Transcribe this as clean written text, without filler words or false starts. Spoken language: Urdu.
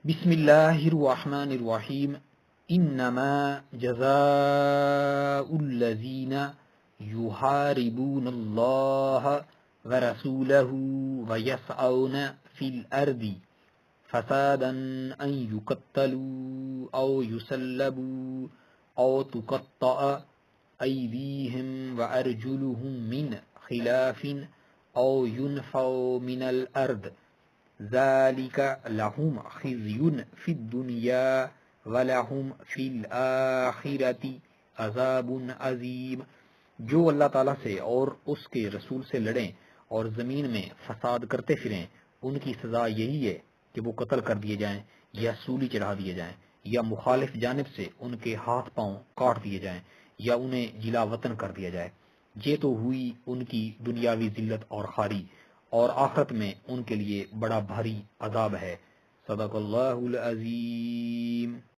بسم اللہ الرحمن الرحیم انما جزاء الذین یحاربون اللہ ورسولہ ویسعون فی الارض فسادا ان یقتلوا او یسلبوا او تقطع ایدیہم وارجلہم من خلاف او ينفوا من الارض ذالک لہم خزی فی الدنیا ولہم فی الآخرۃ عذاب عظیم۔ جو اللہ تعالیٰ سے اور اس کے رسول سے لڑیں اور زمین میں فساد کرتے پھریں، ان کی سزا یہی ہے کہ وہ قتل کر دیے جائیں یا سولی چڑھا دیے جائیں یا مخالف جانب سے ان کے ہاتھ پاؤں کاٹ دیے جائیں یا انہیں جلا وطن کر دیا جائے۔ یہ تو ہوئی ان کی دنیاوی ذلت اور خواری، اور آخرت میں ان کے لیے بڑا بھاری عذاب ہے۔ صدق اللہ العظیم۔